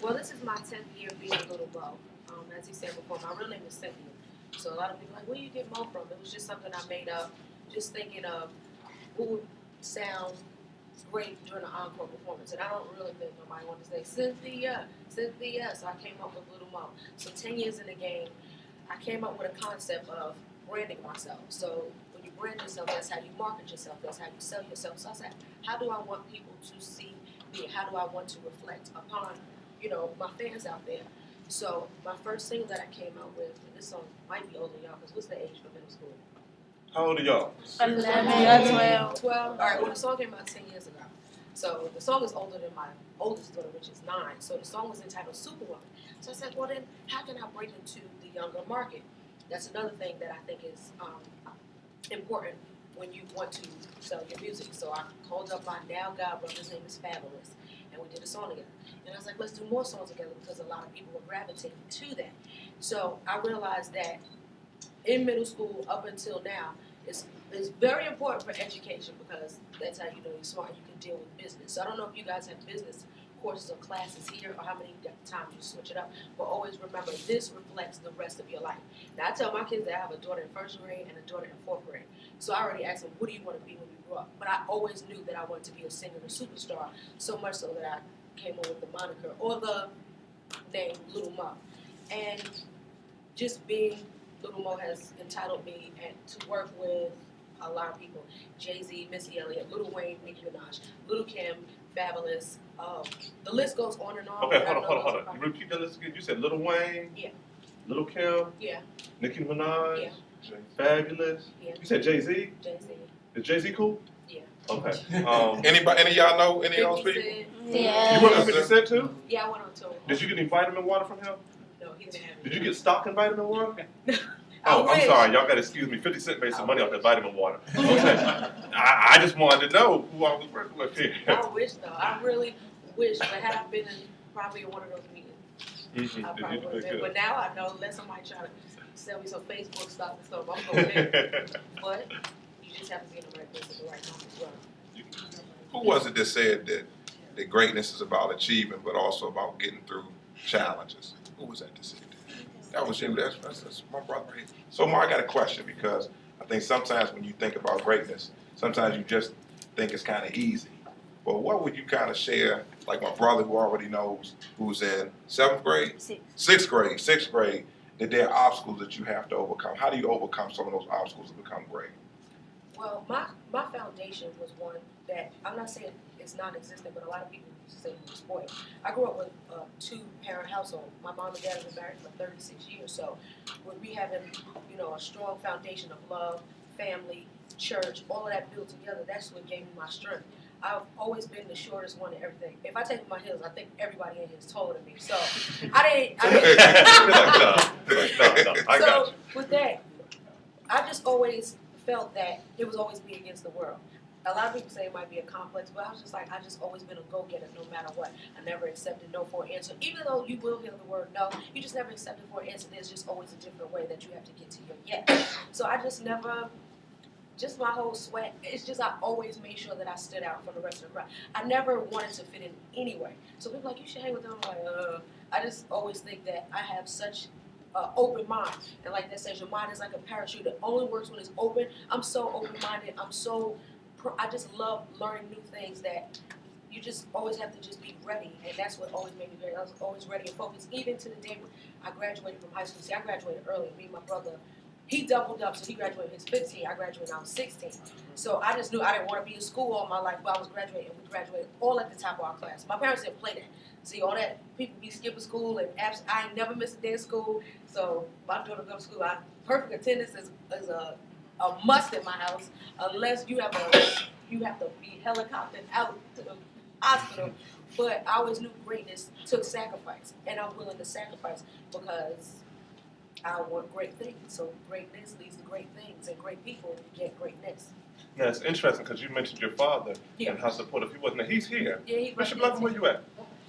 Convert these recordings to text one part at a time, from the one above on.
Well, this is my 10th year being a Little Mo. As he said before, my real name is Cynthia. So a lot of people are like, where do you get Mo from? It was just something I made up, just thinking of who would sound great during an encore performance. And I don't really think nobody wanted to say, Cynthia, Cynthia. So I came up with Little Mo. So 10 years in the game, I came up with a concept of branding myself. So when you brand yourself, that's how you market yourself. That's how you sell yourself. So I said, how do I want people to see me? How do I want to reflect upon, my fans out there? So my first single that I came out with, and this song might be older than y'all, because what's the age for middle school? How old are y'all? 11, 12. 12. All right, well, the song came out 10 years ago. So the song is older than my oldest daughter, which is 9. So the song was entitled Superwoman. So I said, well, then how can I break into the younger market? That's another thing that I think is important when you want to sell your music. So I called up my now god brother, his name is Fabulous, and we did a song together. And I was like, let's do more songs together because a lot of people were gravitating to that. So I realized that in middle school up until now, it's very important for education because that's how you know you're smart and you can deal with business. So I don't know if you guys have business courses or classes here or how many times you switch it up, but always remember this reflects the rest of your life. Now I tell my kids that I have a daughter in 1st grade and a daughter in 4th grade. So I already asked them, what do you want to be when you grow up? But I always knew that I wanted to be a singer and a superstar, so much so that I came up with the moniker or the name Little Mo. And just being Little Mo has entitled me to work with a lot of people. Jay-Z, Missy Elliott, Lil Wayne, Nicki Minaj, Lil Kim, Fabulous. The list goes on and on. Okay, hold on. You repeat that list again. You said Lil Wayne? Yeah. Lil Kim? Yeah. Nicki Minaj? Yeah. Fabulous? Yeah. You said Jay-Z? Jay-Z. Is Jay-Z cool? Yeah. Okay. Any of y'all know any of those 50 people? Cent. Yeah. You work with 50 Cent too? Yeah, I went on tour. Did you get any vitamin water from him? No, he didn't have Did any. you get stock in vitamin water? I Oh, I'm wish. sorry. Y'all got to excuse me. 50 Cent made some money off that vitamin water. Okay. I just wanted to know who I was working with here. I wish though. I really wish. But had I been probably in one of those meetings, I probably would have been. But now I know, unless somebody try to sell me some Facebook stock and stuff, I'm going there. But you just have to be in the right place at the right time as well. Who was it that said that greatness is about achieving, but also about getting through challenges? Who was that that said that? That was you. That's my brother right here. So, Ma, I got a question because I think sometimes when you think about greatness, sometimes you just think it's kind of easy. But what would you kind of share, like my brother who already knows, who's in 7th grade? 6th grade, that there are obstacles that you have to overcome. How do you overcome some of those obstacles to become great? Well, my foundation was one that, I'm not saying it's non-existent, but a lot of people used to say we were spoiled. I grew up with a 2-parent household. My mom and dad have been married for 36 years, so with me having, a strong foundation of love, family, church, all of that built together, that's what gave me my strength. I've always been the shortest one in everything. If I take my heels, I think everybody in here is taller than me. So I got you. With that, I just always felt that it was always me against the world. A lot of people say it might be a complex, but I was just like, I just always been a go-getter no matter what. I never accepted no for an answer. Even though you will hear the word no, you just never accepted for an answer. There's just always a different way that you have to get to your yes. So I just never, just my whole sweat, it's just I always made sure that I stood out from the rest of the crowd. I never wanted to fit in anyway. So people are like, you should hang with them. I'm like, I just always think that I have such open mind. And like that says, your mind is like a parachute. It only works when it's open. I'm so open-minded. I just love learning new things that you just always have to just be ready. And that's what always made me very, I was always ready and focused. Even to the day when I graduated from high school. See, I graduated early. Me and my brother, he doubled up. So he graduated when he was 15. I graduated when I was 16. So I just knew I didn't want to be in school all my life, but I was graduating. And we graduated all at the top of our class. My parents didn't play that. See, all that, people be skipping school, and I ain't never missed a day of school. So my daughter go to school. Perfect attendance is a must in my house, unless you have to be helicoptered out to the hospital. But I always knew greatness took sacrifice, and I'm willing to sacrifice because I want great things. So greatness leads to great things, and great people get greatness. Now, it's interesting because you mentioned your father and how supportive he was. Now, he's here. Yeah, he's Bishop Lovin, where you at?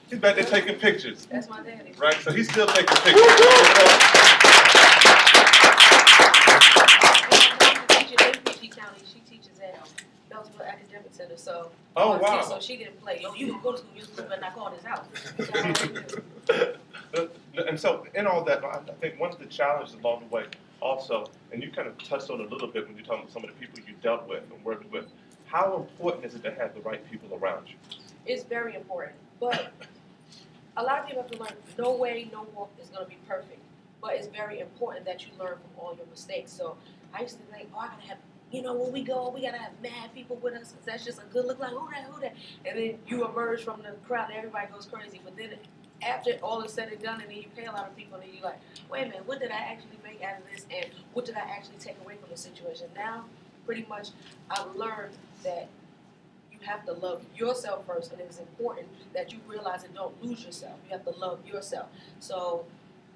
He's back there taking pictures. That's my daddy. Right? So he's still taking pictures. She teaches at Beltsville Academic second center, so. Oh, wow. So she didn't play. Yo, you can go to school, you better not call this house. And so, in all that, I think one of the challenges along the way also, and you kind of touched on it a little bit when you're talking about some of the people you dealt with and worked with, how important is it to have the right people around you? It's very important, but a lot of people have to learn no way, no walk is going to be perfect, but it's very important that you learn from all your mistakes. So I used to think, oh, I gotta have, when we go, we gotta have mad people with us because that's just a good look. Like who that, and then you emerge from the crowd and everybody goes crazy. But then after all is said and done, and then you pay a lot of people, and then you're like, wait a minute, what did I actually make out of this, and what did I actually take away from the situation? Now, pretty much, I've learned that you have to love yourself first, and it's important that you realize and don't lose yourself. You have to love yourself. So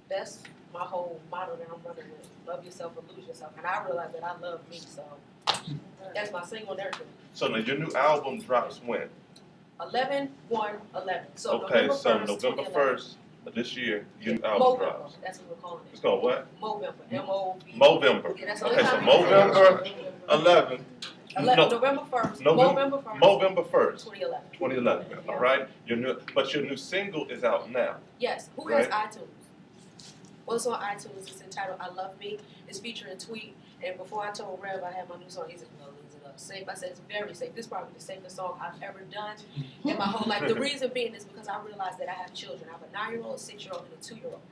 that's my whole motto that I'm running with. Love yourself or lose yourself. And I realize that I love me, so that's my single and everything. So now your new album drops when? 11/1/11. So Okay, November 1st, so November 2011. 1st of this year, your new album Movember. drops. That's what we're calling It's it. called what? Movember. M-O-V. Movember. Yeah, that's the only Okay, so time we can say November it. 11. No, November 1st. November 1st, 2011. 2011. All right. But your new single is out now. Yes. Who has iTunes? Well, it's on iTunes. It's entitled "I Love Me." It's featuring Tweet. And before I told Rev I had my new song, he said, "Well, is it safe?" I said, "It's very safe. This is probably the safest song I've ever done in my whole life." The reason being is because I realized that I have children. I have a 9-year-old, a 6-year-old, and a 2-year-old.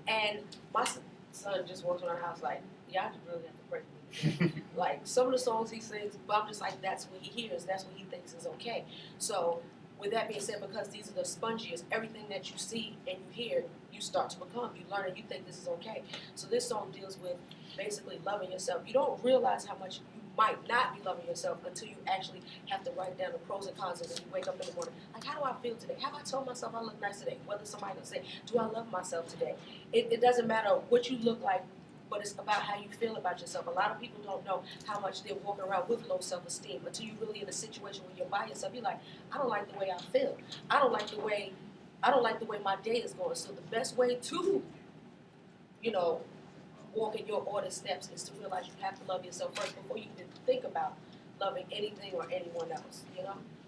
And my son just walks around the house like, y'all just really have to pray for me. Like, some of the songs he sings, but I'm just like, that's what he hears. That's what he thinks is okay. So, with that being said, because these are the spongiest, everything that you see and you hear, you start to become. You learn and you think this is okay. So this song deals with basically loving yourself. You don't realize how much you might not be loving yourself until you actually have to write down the pros and cons of when you wake up in the morning. Like, how do I feel today? Have I told myself I look nice today? Whether somebody will say, do I love myself today? It doesn't matter what you look like, but it's about how you feel about yourself. A lot of people don't know how much they're walking around with low self-esteem until you're really in a situation where you're by yourself. You're like, I don't like the way I feel. I don't like the way my day is going. So the best way to, walk in your order steps is to realize you have to love yourself first before you can think about loving anything or anyone else,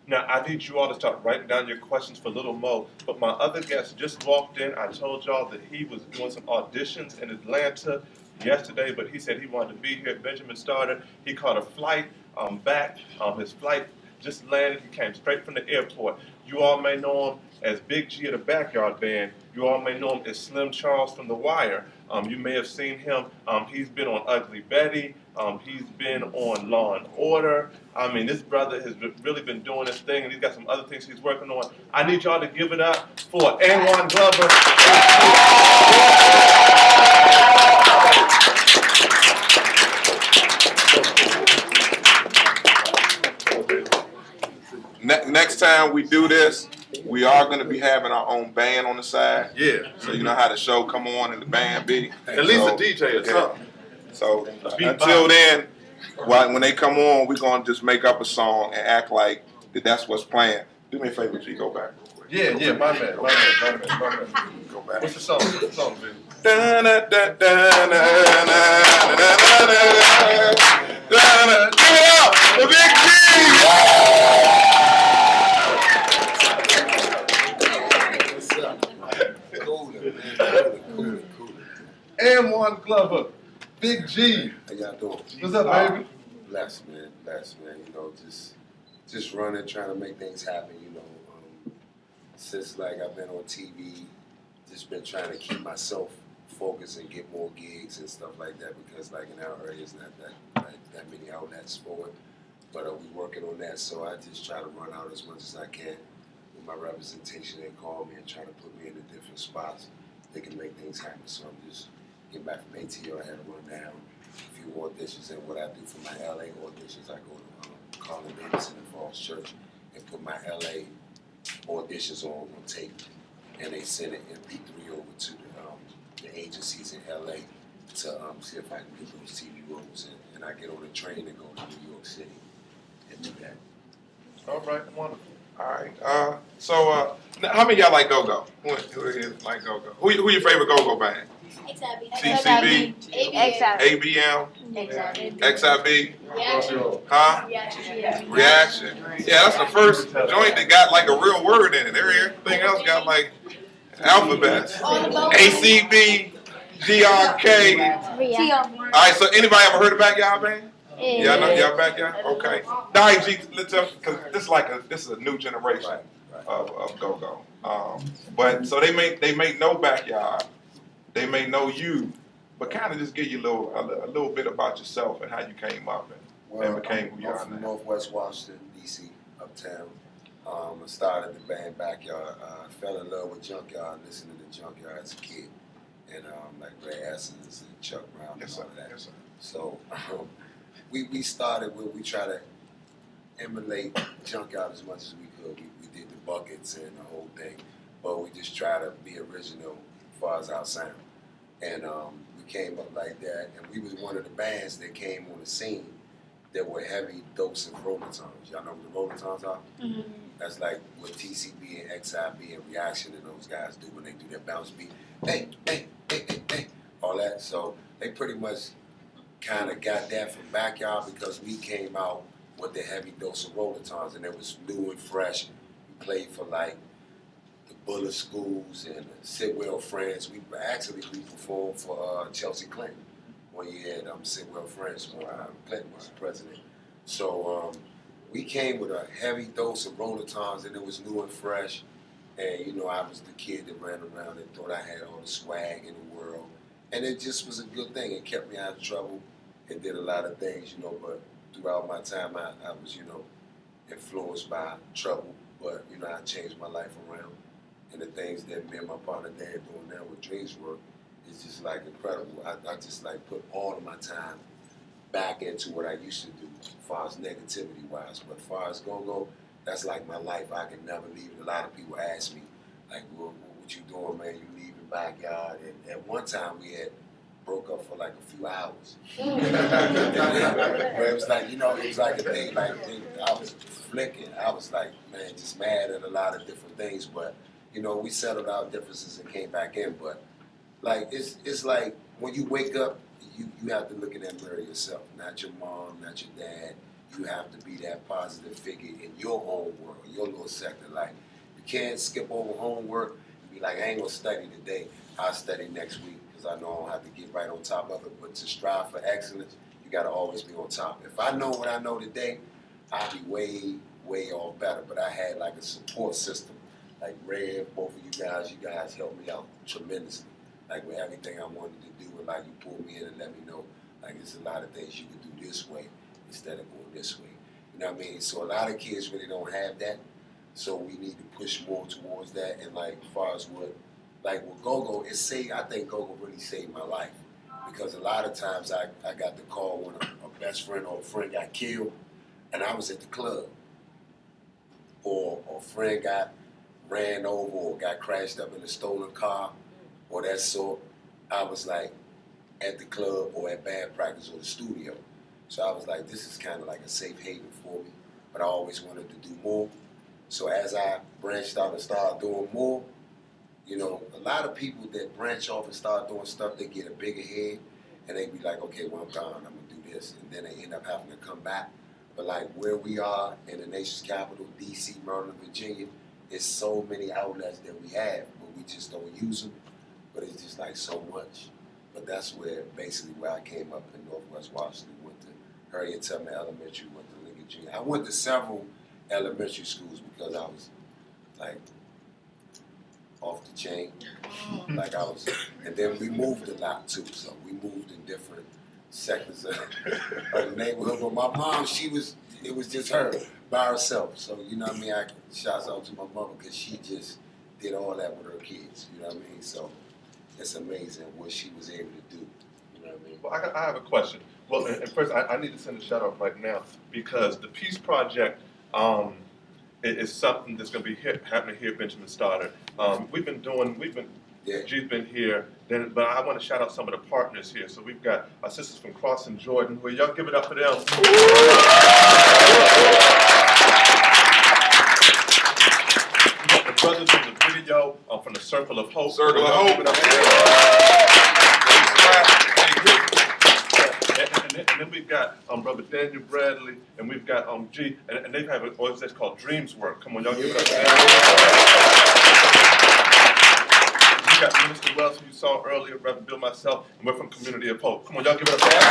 Now, I need you all to start writing down your questions for Little Mo, but my other guest just walked in. I told y'all that he was doing some auditions in Atlanta yesterday, but he said he wanted to be here. Benjamin Stoddert, he caught a flight back. His flight just landed. He came straight from the airport. You all may know him as Big G of the Backyard Band. You all may know him as Slim Charles from The Wire. You may have seen him. He's been on Ugly Betty. He's been on Law and Order. I mean, this brother has really been doing this thing, and he's got some other things he's working on. I need y'all to give it up for Anwan Glover. Next time we do this, we are going to be having our own band on the side. Yeah. So you know how the show come on and the band be. At least a DJ or something. So until then, when they come on, we're going to just make up a song and act like that's what's playing. Do me a favor, G, go back real quick. Yeah, my man. Go back. What's the song, baby? The Big G! Anwan Glover, Big G. How y'all doing? What's up, baby? Blessed, man. Just running, trying to make things happen, since I've been on TV, just been trying to keep myself focused and get more gigs and stuff like that because in our area it's not that many outlets for it. But we working on that, so I just try to run out as much as I can with my representation. They call me and try to put me in the different spots. They can make things happen. So I'm just getting back from ATO. I had to run down a few auditions, and what I do for my LA auditions, I go to Carlin Davis in the Falls Church and put my LA auditions on tape, and they send it MP3 over to the agencies in LA to see if I can get those TV roles, and I get on a train and go to New York City and do that. All right, wonderful. All right. So how many of y'all like go-go? Who here like go-go? Who your favorite go-go band? TCB, ABM, XIB, huh? Reaction. Yeah, that's the first joint that got like a real word in it. Everything else got like alphabets. ACB, GRK. All right, so anybody ever heard of Backyard Band? Yeah, I know y'all Backyard. Okay. Now, G, let's because this is a new generation of go-go. But so they may know Backyard, they may know you, but kind of just give you a little bit about yourself and how you came up and became who you are I'm from now. Northwest Washington, D.C., uptown. I started the band Backyard. I fell in love with Junkyard, listening to Junkyard as a kid, and like Ray Essence and Chuck Brown and all of that. Yes, sir. So we started where we try to emulate Junkyard as much as we could. We did the buckets and the whole thing, but we just try to be original as far as our sound. And we came up like that, and we was one of the bands that came on the scene that were heavy dose of rolling tones. Y'all know what the rolling tones are? Mm-hmm. That's like what TCB and XIB and Reaction and those guys do when they do their bounce beat. Hey, hey, hey, hey, hey, all that. So they pretty much kind of got that from Backyard because we came out with the heavy dose of rolling tones, and it was new and fresh. We played for like the Bullet Schools and the Sidwell Friends. We performed for Chelsea Clinton. 1 year at Sidwell Friends when Clinton was president. So we came with a heavy dose of roller tones, and it was new and fresh. And, you know, I was the kid that ran around and thought I had all the swag in the world. And it just was a good thing. It kept me out of trouble. It did a lot of things, you know, but throughout my time, I was, you know, influenced by trouble. But, you know, I changed my life around. And the things that me and my partner Dan doing now with Dreams Work is just like incredible. I just like put all of my time back into what I used to do as far as negativity wise. But as far as go-go, that's like my life. I can never leave it. A lot of people ask me, like, well, what you doing, man? You leaving Backyard? And at one time we had broke up for like a few hours. But it was like, you know, it was like a thing, like I was flicking. I was like, man, just mad at a lot of different things. But, you know, we settled our differences and came back in. But like it's like when you wake up, you have to look in that mirror yourself, not your mom, not your dad. You have to be that positive figure in your own world, your little sector. Like, you can't skip over homework and be like, I ain't gonna study today, I'll study next week because I know I don't have to get right on top of it. But to strive for excellence, you gotta always be on top. If I know what I know today, I'll be way, way off better. But I had like a support system, like Red, both of you guys helped me out tremendously. Like with everything I wanted to do, and like you pulled me in and let me know, like there's a lot of things you can do this way instead of going this way. You know what I mean? So a lot of kids really don't have that. So we need to push more towards that. And like as far as with go-go, I think go-go really saved my life. Because a lot of times I got the call when a best friend or a friend got killed and I was at the club. Or a friend got ran over or got crashed up in a stolen car or that sort. I was like at the club or at band practice or the studio. So I was like, this is kind of like a safe haven for me, but I always wanted to do more. So as I branched out and started doing more, you know, a lot of people that branch off and start doing stuff, they get a bigger head, and they be like, okay, well, I'm gone, I'm gonna do this, and then they end up having to come back. But like where we are in the nation's capital, D.C., Maryland, Virginia, there's so many outlets that we have, but we just don't use them. But it's just like so much. But that's where I came up in Northwest Washington. Went to Harriet Tubman Elementary, went to Lincoln Junior. I went to several elementary schools because I was like off the chain. Like I was, and then we moved a lot too. So we moved in different sectors of the neighborhood. But my mom, it was just her by herself. So you know what I mean? Shouts out to my mother because she just did all that with her kids. You know what I mean? So it's amazing what she was able to do. You know what I mean? Well, I have a question. Well, and first, I need to send a shout out right now because the Peace Project is something that's going to be happening here at Benjamin Stoddert. G's been here, but I want to shout out some of the partners here. So we've got our sisters from Crossing Jordan. Will y'all give it up for them? We got the brothers from the video from the Circle of Hope. Circle of Hope. Nathaniel Bradley, and we've got G, and they have an organization called Dreams Work. Come on, y'all give it up for them. We got Minister Wells, who you saw earlier, Reverend Bill, myself, and we're from Community of Hope. Come on, y'all give it up for them.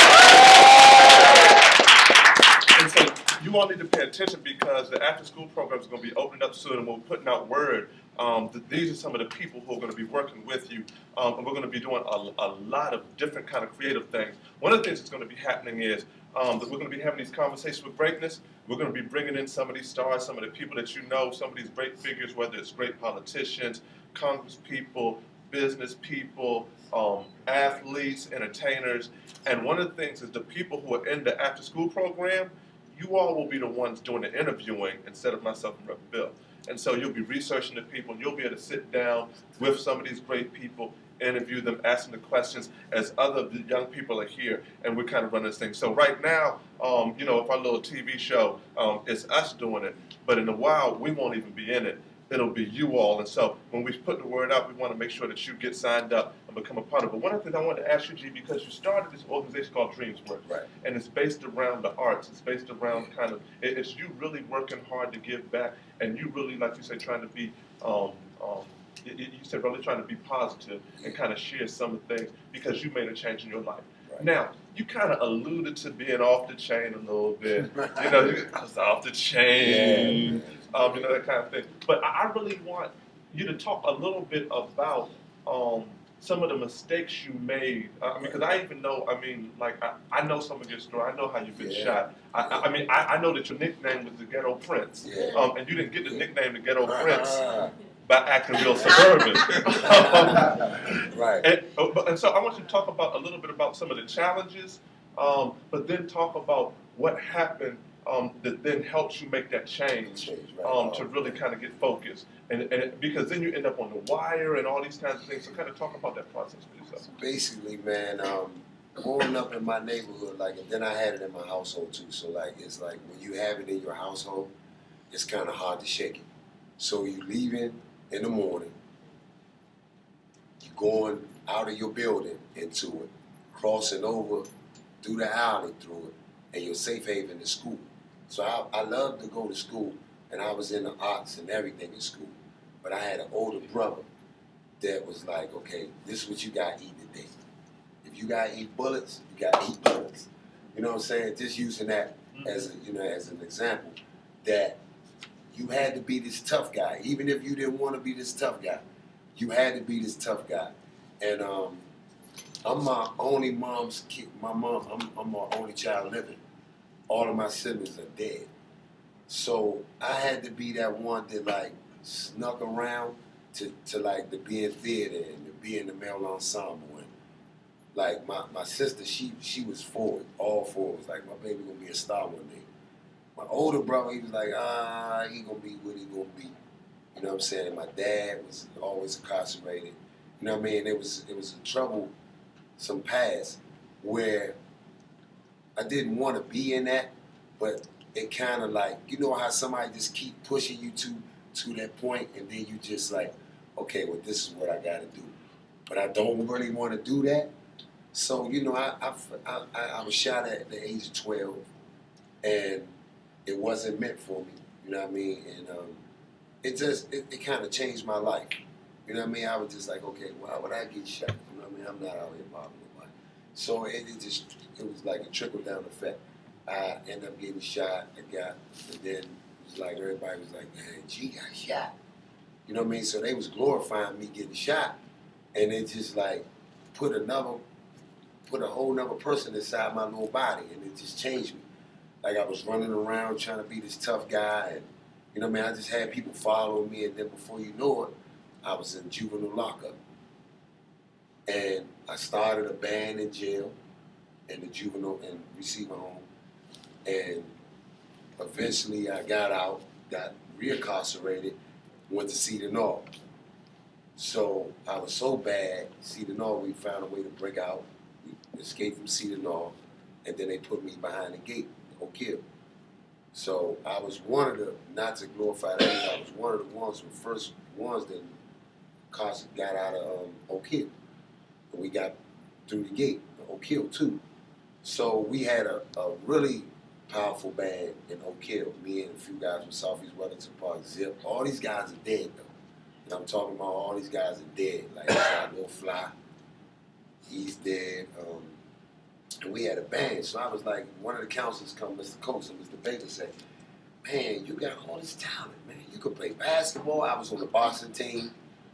And so you all need to pay attention because the after-school program is going to be opening up soon, and we're putting out word that these are some of the people who are going to be working with you, and we're going to be doing a lot of different kind of creative things. One of the things that's going to be happening is that we're going to be having these conversations with greatness. We're going to be bringing in some of these stars, some of the people that you know, some of these great figures, whether it's great politicians, Congress people, business people, athletes, entertainers. And one of the things is the people who are in the after-school program, you all will be the ones doing the interviewing instead of myself and Reverend Bill. And so you'll be researching the people, and you'll be able to sit down with some of these great people, interview them, ask them the questions as other young people are here, and we're kind of running this thing. So right now, you know, if our little TV show, it's us doing it, but in a while, we won't even be in it. It'll be you all. And so when we put the word out, we want to make sure that you get signed up and become a part of it. But one of the things I wanted to ask you, G, because you started this organization called Dreams Work, Right. and it's based around the arts. It's based around kind of, it's you really working hard to give back, and you really, like you say, trying to be, you said really trying to be positive and kind of share some of the things because you made a change in your life. Right. Now, you kind of alluded to being off the chain a little bit. You know, I was off the chain, you know, that kind of thing. But I really want you to talk a little bit about some of the mistakes you made. I mean, because I even know, I mean, like, I know some of your story. I know how you've been shot. I mean, I know that your nickname was the Ghetto Prince. Yeah. And you didn't get the nickname the Ghetto Prince by acting real suburban. Right. And so I want you to talk about a little bit about some of the challenges, but then talk about what happened that then helps you make that change to really kind of get focused. And because then you end up on the wire and all these kinds of things. So kind of talk about that process for yourself. Basically, man, growing up in my neighborhood, like, and then I had it in my household too. So like, it's like when you have it in your household, it's kind of hard to shake it. So you leaving in the morning, you going out of your building into it, crossing over through the alley through it, and your safe haven is school. So I love to go to school, and I was in the arts and everything in school. But I had an older brother that was like, okay, this is what you got to eat today. If you got to eat bullets, you got to eat bullets. You know what I'm saying? Just using that as a, you know, as an example, that you had to be this tough guy, even if you didn't want to be this tough guy. You had to be this tough guy. And I'm my only mom's kid. I'm my only child living. All of my siblings are dead. So I had to be that one that like snuck around to like to be in theater and to be in the male ensemble. And like my sister, she was forward, all forwards. Like, my baby gonna be a star one day. My older brother, he was like, he gonna be what he gonna be. You know what I'm saying? And my dad was always incarcerated. You know what I mean? It was a troublesome past where I didn't want to be in that, but it kind of like, you know how somebody just keep pushing you to that point, and then you just like, okay, well, this is what I got to do. But I don't really want to do that. So, you know, I was shot at the age of 12, and it wasn't meant for me. You know what I mean? And it kind of changed my life. You know what I mean? I was just like, okay, why would I get shot? You know what I mean? I'm not out here bothering nobody. So it was like a trickle-down effect. I ended up getting shot, and then it was like everybody was like, man, G got shot. You know what I mean? So they was glorifying me getting shot, and it just like put a whole nother person inside my little body, and it just changed me. Like, I was running around trying to be this tough guy, and you know what I mean? I just had people following me, and then before you know it, I was in juvenile lockup. And I started a band in jail, in the juvenile and receiver home. And eventually I got out, got reincarcerated, went to Cedar North. So I was so bad, Cedar North, we found a way to break out. We escaped from Cedar North, and then they put me behind the gate, Oak Hill. So I was one of the, not to glorify that, I was one of the ones, the first ones that got out of Oak Hill. And we got through the gate, Oak Hill too. So we had a really Powerful Band in Oak Hill. Me and a few guys from Southeast Wellington Park, Zip. All these guys are dead though. And I'm talking about all these guys are dead. Like Lil Fly, he's dead. And we had a band, so I was like, one of the counselors come, Mr. Coates and Mr. Baker said, man, you got all this talent, man. You could play basketball. I was on the boxing team.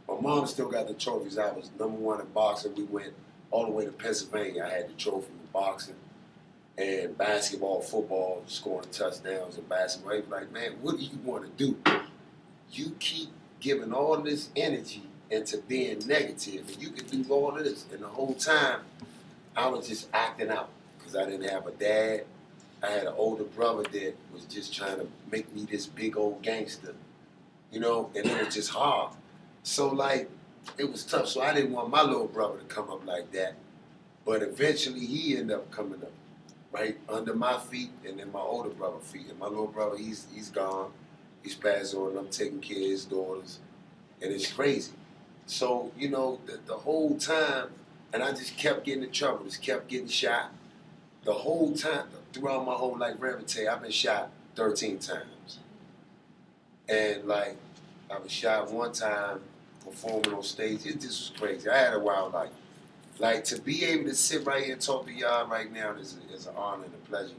My mom still got the trophies. I was #1 in boxing. We went all the way to Pennsylvania. I had the trophy in boxing and basketball, football, scoring touchdowns and basketball. He was like, man, what do you want to do? You keep giving all this energy into being negative, and you can do all of this. And the whole time, I was just acting out because I didn't have a dad. I had an older brother that was just trying to make me this big old gangster, you know, and it was just hard. So, like, it was tough. So I didn't want my little brother to come up like that. But eventually he ended up coming up right under my feet and then my older brother's feet. And my little brother, he's gone. He's passed on, and I'm taking care of his daughters. And it's crazy. So, you know, the whole time, and I just kept getting in trouble, just kept getting shot. The whole time, throughout my whole life, I've been shot 13 times. And like, I was shot one time performing on stage. It just was crazy. I had a wild life. Like, to be able to sit right here and talk to y'all right now is an honor and a pleasure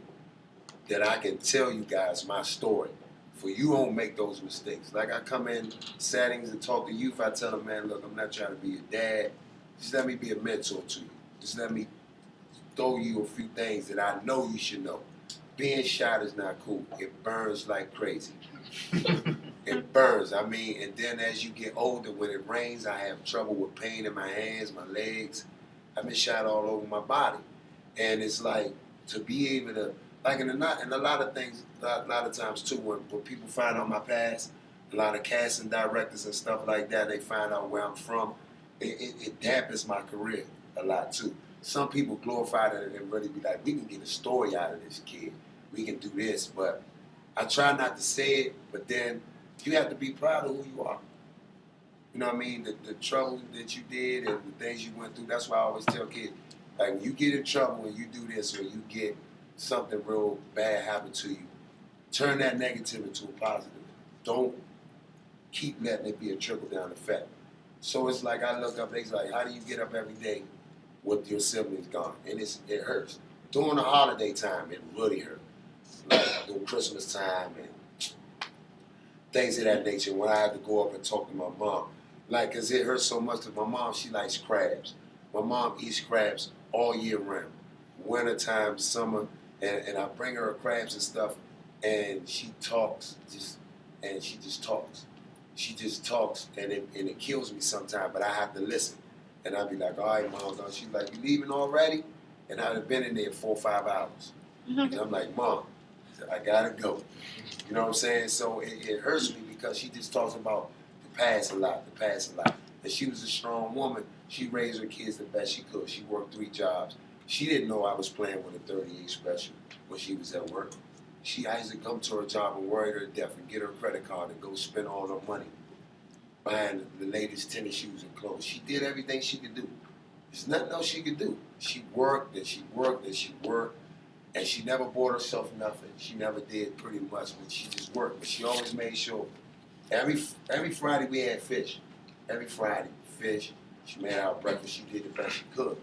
that I can tell you guys my story. For you won't make those mistakes. Like, I come in settings and talk to youth, I tell them, man, look, I'm not trying to be your dad. Just let me be a mentor to you. Just let me throw you a few things that I know you should know. Being shot is not cool. It burns like crazy. It burns. I mean, and then as you get older, when it rains, I have trouble with pain in my hands, my legs. I've been shot all over my body. And it's like, to be able to, like, in a lot of things, a lot of times too, when people find out my past, a lot of casting directors and stuff like that, they find out where I'm from, it dampens my career a lot too. Some people glorify it and really be like, we can get a story out of this kid. We can do this. But I try not to say it, but then you have to be proud of who you are. You know what I mean? The trouble that you did and the things you went through, that's why I always tell kids, like, when you get in trouble and you do this or you get something real bad happen to you, turn that negative into a positive. Don't keep letting it be a trickle-down effect. So it's like I look up, they's like, how do you get up every day with your siblings gone? And it hurts. During the holiday time, it really hurt. Like during Christmas time and things of that nature, when I had to go up and talk to my mom. Like, cause it hurts so much, cause my mom, she likes crabs. My mom eats crabs all year round. Wintertime, summer, and I bring her crabs and stuff, and she talks, she just talks. She just talks, and it kills me sometimes, but I have to listen. And I'd be like, all right, Mom. She's like, you leaving already? And I'd have been in there 4 or 5 hours. And I'm like, Mom, I gotta go. You know what I'm saying? So it hurts me because she just talks about the past a lot. And she was a strong woman. She raised her kids the best she could. She worked 3 jobs. She didn't know I was playing with a 38 special when she was at work. I used to come to her job and worry her to death and get her credit card and go spend all her money buying the latest tennis shoes and clothes. She did everything she could do. There's nothing else she could do. She worked and she worked and she worked, and she never bought herself nothing. She never did pretty much, but she just worked. But she always made sure. Every Friday we had fish. Every Friday, fish. She made our breakfast. She did the best she could.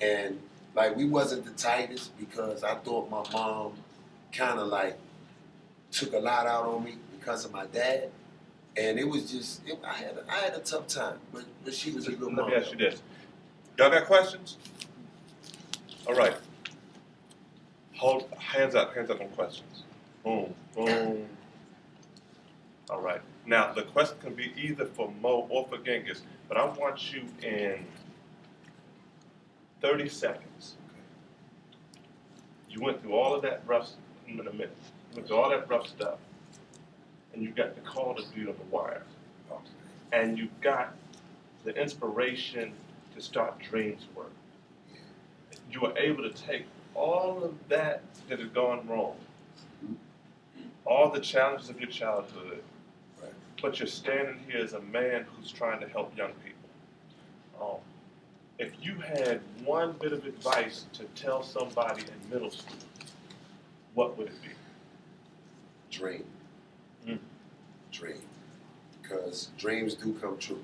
And like, we wasn't the tightest because I thought my mom kind of like took a lot out on me because of my dad. And it was just, I had a tough time, but she was a good mom. Let me ask you this. Y'all got questions? All right. Hold, hands up on questions. Boom, boom. All right. Now, the question can be either for Mo or for Genghis, but I want you in 30 seconds. You went through all of that rough, in a minute, you went through all that rough stuff, and you got the call to be on the wire. And you got the inspiration to start Dreams Work. You were able to take all of that that had gone wrong, all the challenges of your childhood, but you're standing here as a man who's trying to help young people. If you had one bit of advice to tell somebody in middle school, what would it be? Dream. Mm. Dream. Because dreams do come true.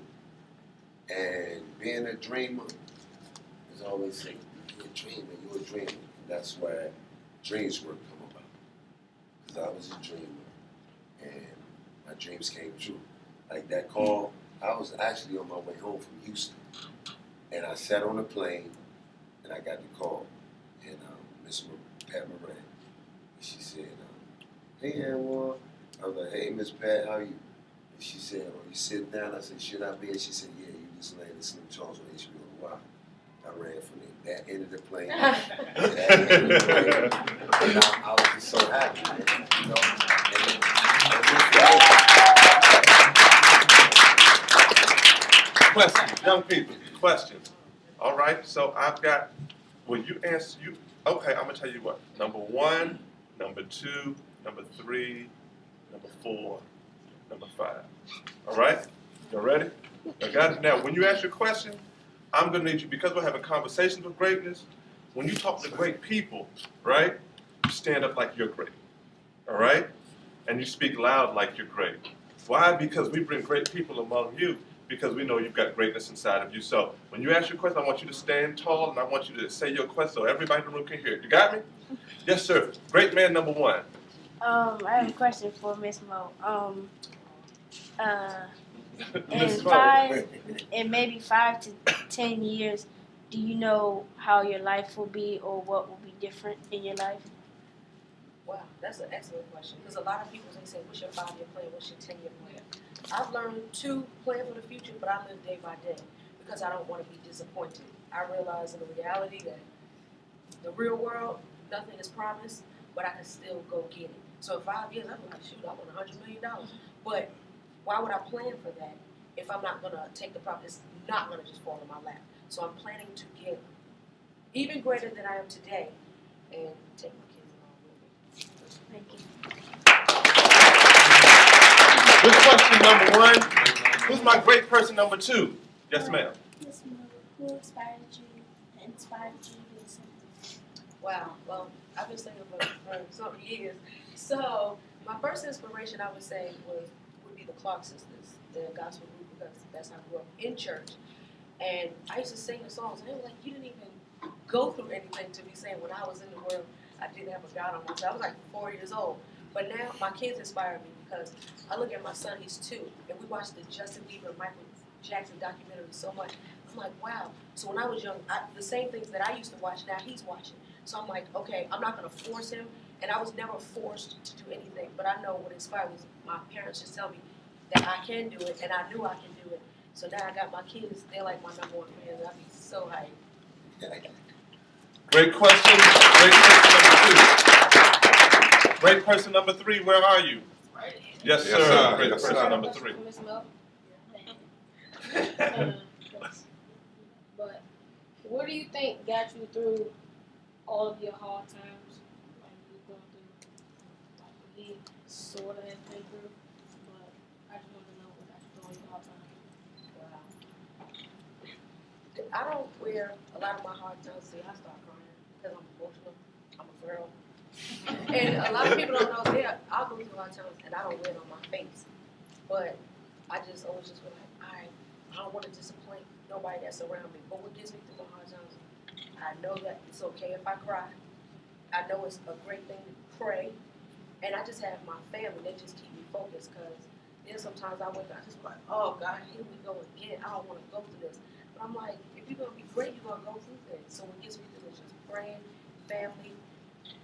And being a dreamer is always saying, you're a dreamer, you're a dreamer. And that's where dreams work come about. Because I was a dreamer and my dreams came true. Like that call, I was actually on my way home from Houston. And I sat on a plane and I got the call. And Miss Pat Moran, she said, hey, Anwar. I was like, hey, Miss Pat, how are you? And she said, oh, you sitting down? I said, should I be? And she said, yeah, you just landed Slim Charles on HBO. Wow. I ran from that end of the plane to that end of the plane. And I was just so happy, man. You know? Questions, young people, questions. All right, so I've got, will you answer you? Okay, I'm gonna tell you what. Number 1, number 2, number 3, number 4, number 5. All right, you ready? I got it. Now, when you ask your question, I'm gonna need you, because we're having conversations with greatness, when you talk to great people, right, you stand up like you're great, all right? And you speak loud like you're great. Why? Because we bring great people among you, because we know you've got greatness inside of you. So when you ask your question, I want you to stand tall, and I want you to say your question so everybody in the room can hear it. You got me? Yes, sir. Great man number 1. I have a question for Miss Mo. Miss Mo. In maybe 5 to 10 years, do you know how your life will be or what will be different in your life? Wow, that's an excellent question. Because a lot of people, they say, what's your 5-year plan? What's your 10-year plan? I've learned to plan for the future, but I live day by day because I don't want to be disappointed. I realize in the reality that the real world, nothing is promised, but I can still go get it. So in 5 years, I'm like, shoot, I want $100 million. But why would I plan for that if I'm not going to take the profit? It's not going to just fall in my lap. So I'm planning to get even greater than I am today and take my kids along with me. Thank you. Good question number 1. Who's my great person number 2? Yes, ma'am. Miss Mo, who inspired you to do something? Wow, well, I've been singing for some years. So my first inspiration, I would say, would be the Clark sisters, the gospel group, because that's how I grew up in church. And I used to sing the songs, and they were like, you didn't even go through anything to be saying when I was in the world, I didn't have a God on my side. I was like 4 years old. But now my kids inspire me because I look at my son, he's 2, and we watch the Justin Bieber, Michael Jackson documentary so much. I'm like, wow. So when I was young, the same things that I used to watch, now he's watching. So I'm like, okay, I'm not going to force him. And I was never forced to do anything. But I know what inspired me was my parents just tell me that I can do it, and I knew I can do it. So now I got my kids, they're like my number 1 fans. I'd be so hyped. Great question. Great person number 2. Great person number 3, where are you? Yes, sir. Yes, sir. Great Yes, person sir. number 3. Miss Mo. But what do you think got you through all of your hard times? Like you've gone through, like we sort of have been through, but I just want to know what got you through all your hard times. Wow. I don't wear a lot of my hard times. See, I start crying because I'm emotional. I'm a girl. And a lot of people don't know, I'll go through hard times and I don't wear it on my face. But I just always just feel like, I don't want to disappoint nobody that's around me. But what gets me through my hard times, I know that it's okay if I cry. I know it's a great thing to pray. And I just have my family, they just keep me focused because then sometimes I wake up, I just like, oh God, here we go again. I don't want to go through this. But I'm like, if you're going to be great, you're going to go through things. So what gets me through is just praying, family.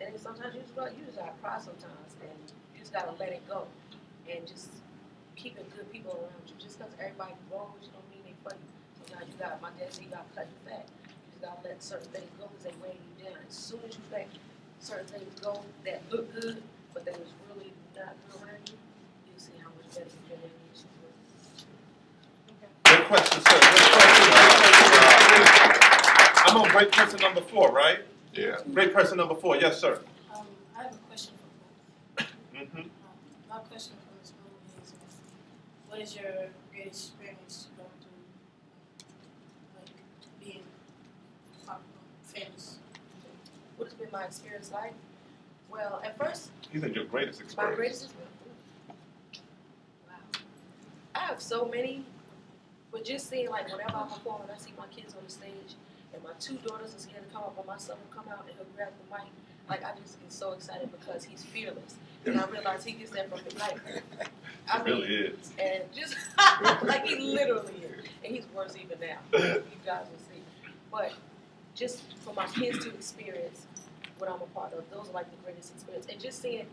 And then sometimes you just gotta cry sometimes, and you just gotta let it go, and just keeping good people around you. Just because everybody grows, don't mean they for you. Sometimes you got, my dad said, you gotta cut you fat. You just gotta let certain things go because they weigh you down. As soon as you let certain things go that look good, but that was really not good around you, you'll see how much better you can make it. Good question, sir. Good question. I'm on great person number 4, right? Yeah. Great person number 4. Yes, sir. I have a question for both. Mm-hmm. My question for Ms. Mo is, what is your greatest experience going through, like, being famous? What has been my experience like? Well, at first, He said your greatest my experience. greatest experience. Wow. I have so many, but just seeing like whenever I perform and I see my kids on the stage, and my two daughters are scared to come up, but my son will come out and he'll grab the mic. Like I just get so excited because he's fearless, and I realize he gets that from the like. I It mean, really is. and just like he literally is, and he's worse even now. You guys will see, but just for my kids to experience what I'm a part of, those are like the greatest experience. And just seeing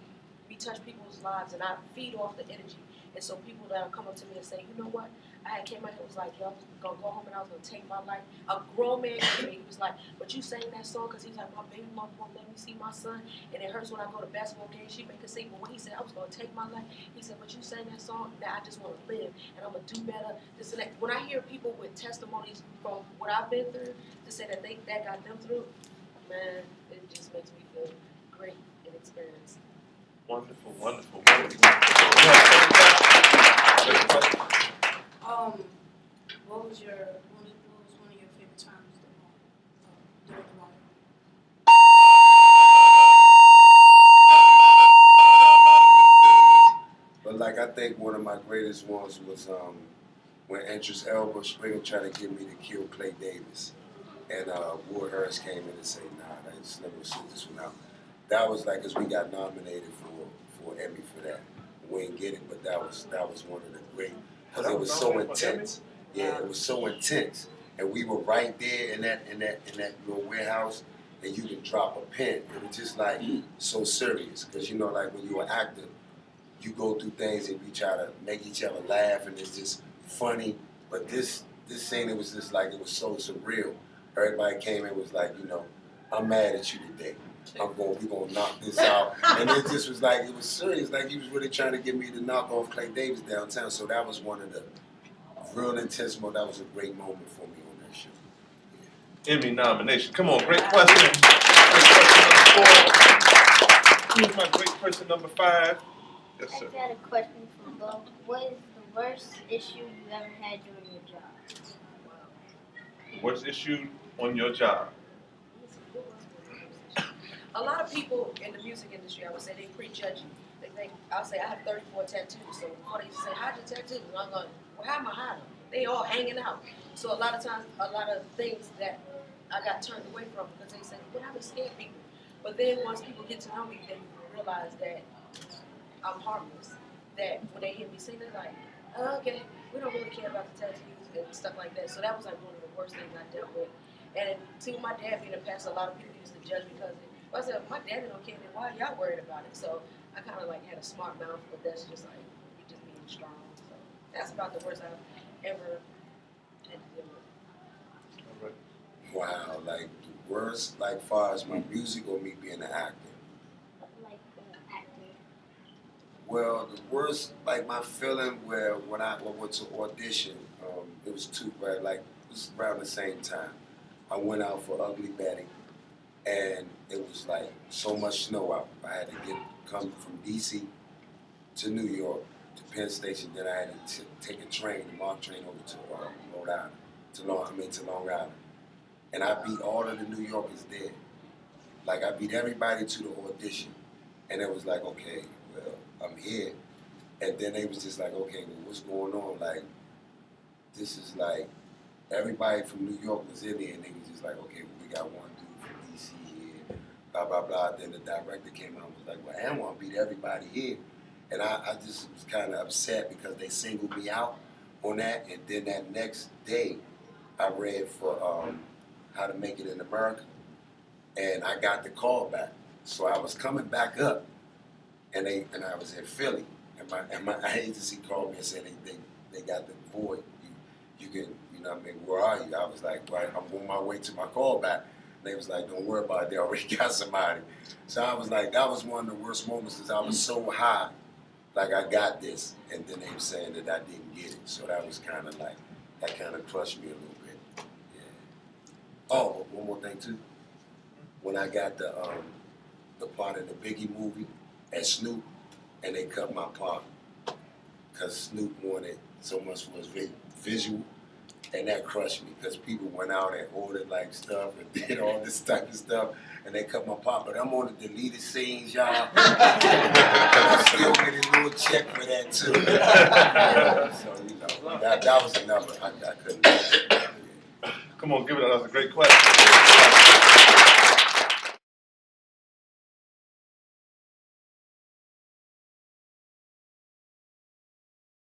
me touch people's lives, and I feed off the energy. And so people that come up to me and say, you know what? I had came out here and was like, yo, I was gonna go home and I was gonna take my life. A grown man came to me, he was like, but you sang that song because he's like, my baby mama won't let me see my son, and it hurts when I go to basketball games. She make a sing, but when he said I was gonna take my life, he said, but you sang that song. Now I just want to live and I'm gonna do better. This and that. When I hear people with testimonies from what I've been through to say that that got them through, man, it just makes me feel great and experienced. Wonderful, wonderful, wonderful. Yeah, What was one of your favorite times during the moment? But like I think one of my greatest ones was when Idris Elba Springer tried to get me to kill Clay Davis, and Will Harris came in and said, "Nah, I just never sit this one out." That was like, cause we got nominated for Emmy for that. We didn't get it, but that was one of the great, cause it was so intense. Yeah, it was so intense, and we were right there in that little warehouse, and you could drop a pin. It was just like so serious, cause you know, like when you're an actor, you go through things and we try to make each other laugh, and it's just funny. But this scene, it was just like, it was so surreal. Everybody came in and was like, you know, I'm mad at you today. We gonna knock this out. And it just was like, it was serious. Like he was really trying to get me to knock off Clay Davis downtown. So that was one of the real intense moments. That was a great moment for me on that show. Emmy nomination. Come on, great question. Great question number 4. Who's my great person number 5? Yes, I sir. just had a question for Bo. What is the worst issue you ever had during your job? Worst issue on your job? A lot of people in the music industry, I would say, they prejudge you. They think, I'll say, I have 34 tattoos, so before they say, hide your tattoos, and I'm going, well, how am I hiding them? They all hanging out. So a lot of times, a lot of things that I got turned away from because they say, well, I would scare people. But then once people get to know me, they realize that I'm harmless. That when they hear me sing, they're like, oh, okay, we don't really care about the tattoos and stuff like that. So that was like one of the worst things I dealt with. And see, with my dad being a pastor, a lot of people used to judge me because I said, my daddy don't care, then why are y'all worried about it? So I kind of like had a smart mouth, but that's just like, you just being strong. So that's about the worst I've ever had to deal with. All right. Wow, like the worst, like far as my music or me being an actor. Like actor. Well, the worst, like my feeling where when I went to audition, it was like it was around the same time. I went out for Ugly Betty, and it was like so much snow out. I had to come from DC to New York to Penn Station. Then I had to take a train, the MARC train, over to Rhode Island, to Long Island, and I beat all of the New Yorkers there. Like I beat everybody to the audition, and it was like, okay, well, I'm here. And then they was just like, okay, well, what's going on? Like, this is like, everybody from New York was in there, and they was just like, okay, well, we got one dude from DC here, blah, blah, blah. Then the director came out and was like, well, I want to beat everybody here. And I just was kind of upset because they singled me out on that. And then that next day, I read for How to Make It in America, and I got the call back. So I was coming back up, and I was in Philly. And my agency called me and said they got the void. You can, you know what I mean, where are you? I was like, well, I'm on my way to my callback. They was like, don't worry about it, they already got somebody. So I was like, that was one of the worst moments because I was so high, like I got this, and then they were saying that I didn't get it. So that was kind of like, that kind of crushed me a little bit. Yeah. Oh, one more thing too. When I got the part in the Biggie movie as Snoop, and they cut my part because Snoop wanted so much for his visual, And that crushed me because people went out and ordered like stuff and did all this type of stuff, and they cut my pop. But I'm on the deleted scenes, y'all. And I still get a little check for that too. So you know, that was a number I couldn't. Come on, give it up. That was a great question.